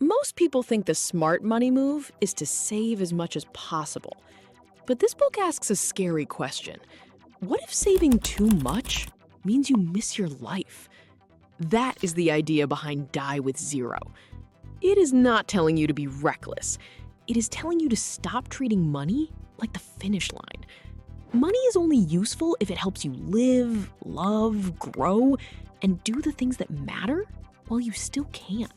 Most people think the smart money move is to save as much as possible. But this book asks a scary question. What if saving too much means you miss your life? That is the idea behind Die with Zero. It is not telling you to be reckless. It is telling you to stop treating money like the finish line. Money is only useful if it helps you live, love, grow, and do the things that matter while you still can.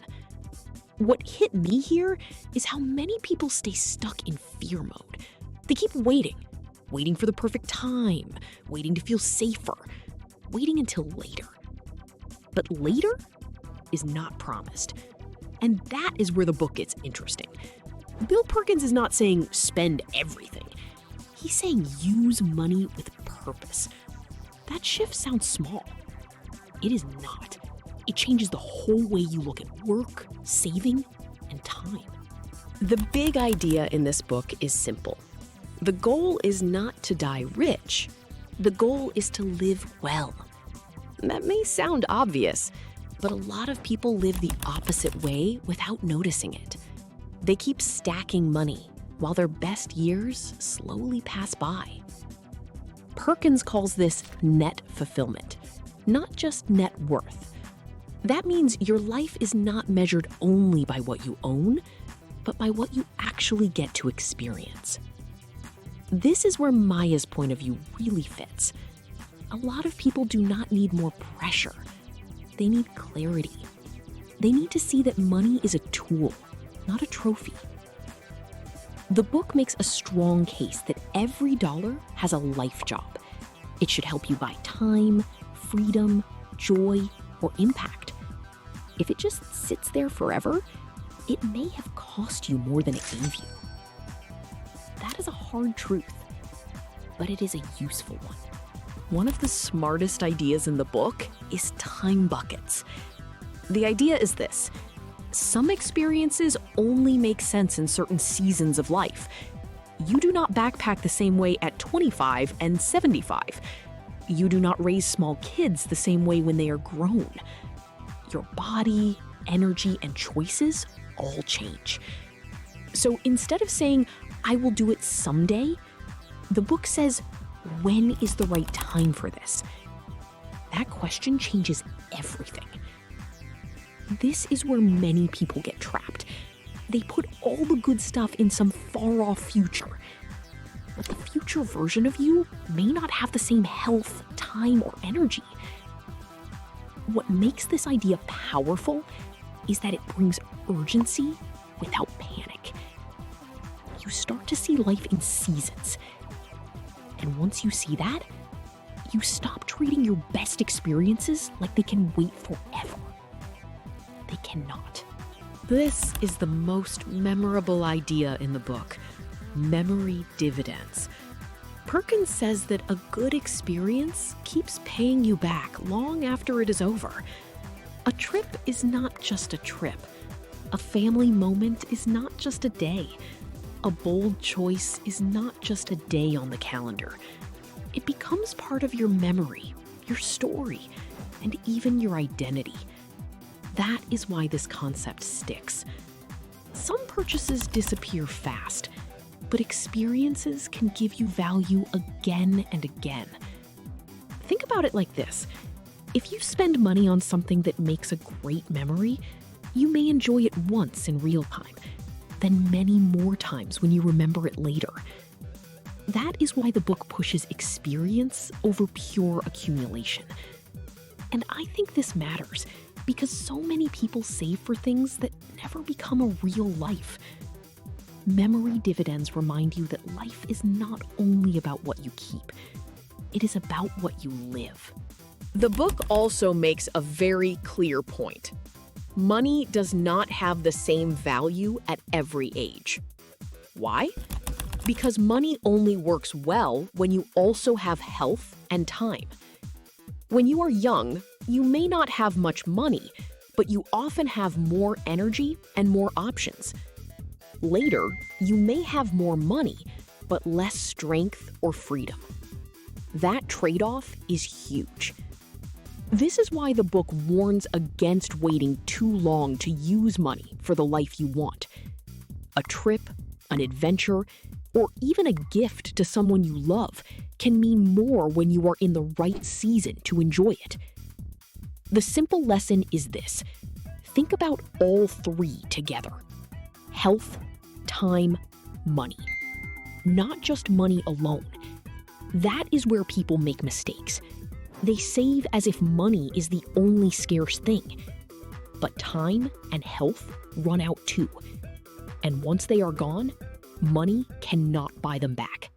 What hit me here is how many people stay stuck in fear mode. They keep waiting for the perfect time, waiting to feel safer, waiting until later. But later is not promised. And that is where the book gets interesting. Bill Perkins is not saying spend everything. He's saying use money with purpose. That shift sounds small. It is not. It changes the whole way you look at work, saving, and time. The big idea in this book is simple. The goal is not to die rich. The goal is to live well. That may sound obvious, but a lot of people live the opposite way without noticing it. They keep stacking money while their best years slowly pass by. Perkins calls this net fulfillment, not just net worth. That means your life is not measured only by what you own, but by what you actually get to experience. This is where Maya's point of view really fits. A lot of people do not need more pressure. They need clarity. They need to see that money is a tool, not a trophy. The book makes a strong case that every dollar has a life job. It should help you buy time, freedom, joy, or impact. If it just sits there forever, it may have cost you more than it gave you. That is a hard truth, but it is a useful one. One of the smartest ideas in the book is time buckets. The idea is this: some experiences only make sense in certain seasons of life. You do not backpack the same way at 25 and 75. You do not raise small kids the same way when they are grown. Your body, energy, and choices all change. So instead of saying, I will do it someday, the book says, when is the right time for this? That question changes everything. This is where many people get trapped. They put all the good stuff in some far-off future. But the future version of you may not have the same health, time, or energy. What makes this idea powerful is that it brings urgency without panic. You start to see life in seasons. And once you see that, you stop treating your best experiences like they can wait forever. They cannot. This is the most memorable idea in the book: memory dividends. Perkins says that a good experience keeps paying you back long after it is over. A trip is not just a trip. A family moment is not just a day. A bold choice is not just a day on the calendar. It becomes part of your memory, your story, and even your identity. That is why this concept sticks. Some purchases disappear fast, but experiences can give you value again and again. Think about it like this. If you spend money on something that makes a great memory, you may enjoy it once in real time, then many more times when you remember it later. That is why the book pushes experience over pure accumulation. And I think this matters because so many people save for things that never become a real life. Memory dividends remind you that life is not only about what you keep, it is about what you live. The book also makes a very clear point. Money does not have the same value at every age. Why? Because money only works well when you also have health and time. When you are young, you may not have much money, but you often have more energy and more options. Later, you may have more money, but less strength or freedom. That trade-off is huge. This is why the book warns against waiting too long to use money for the life you want. A trip, an adventure, or even a gift to someone you love can mean more when you are in the right season to enjoy it. The simple lesson is this: think about all three together: health, time, money. Not just money alone. That is where people make mistakes. They save as if money is the only scarce thing. But time and health run out too. And once they are gone, money cannot buy them back.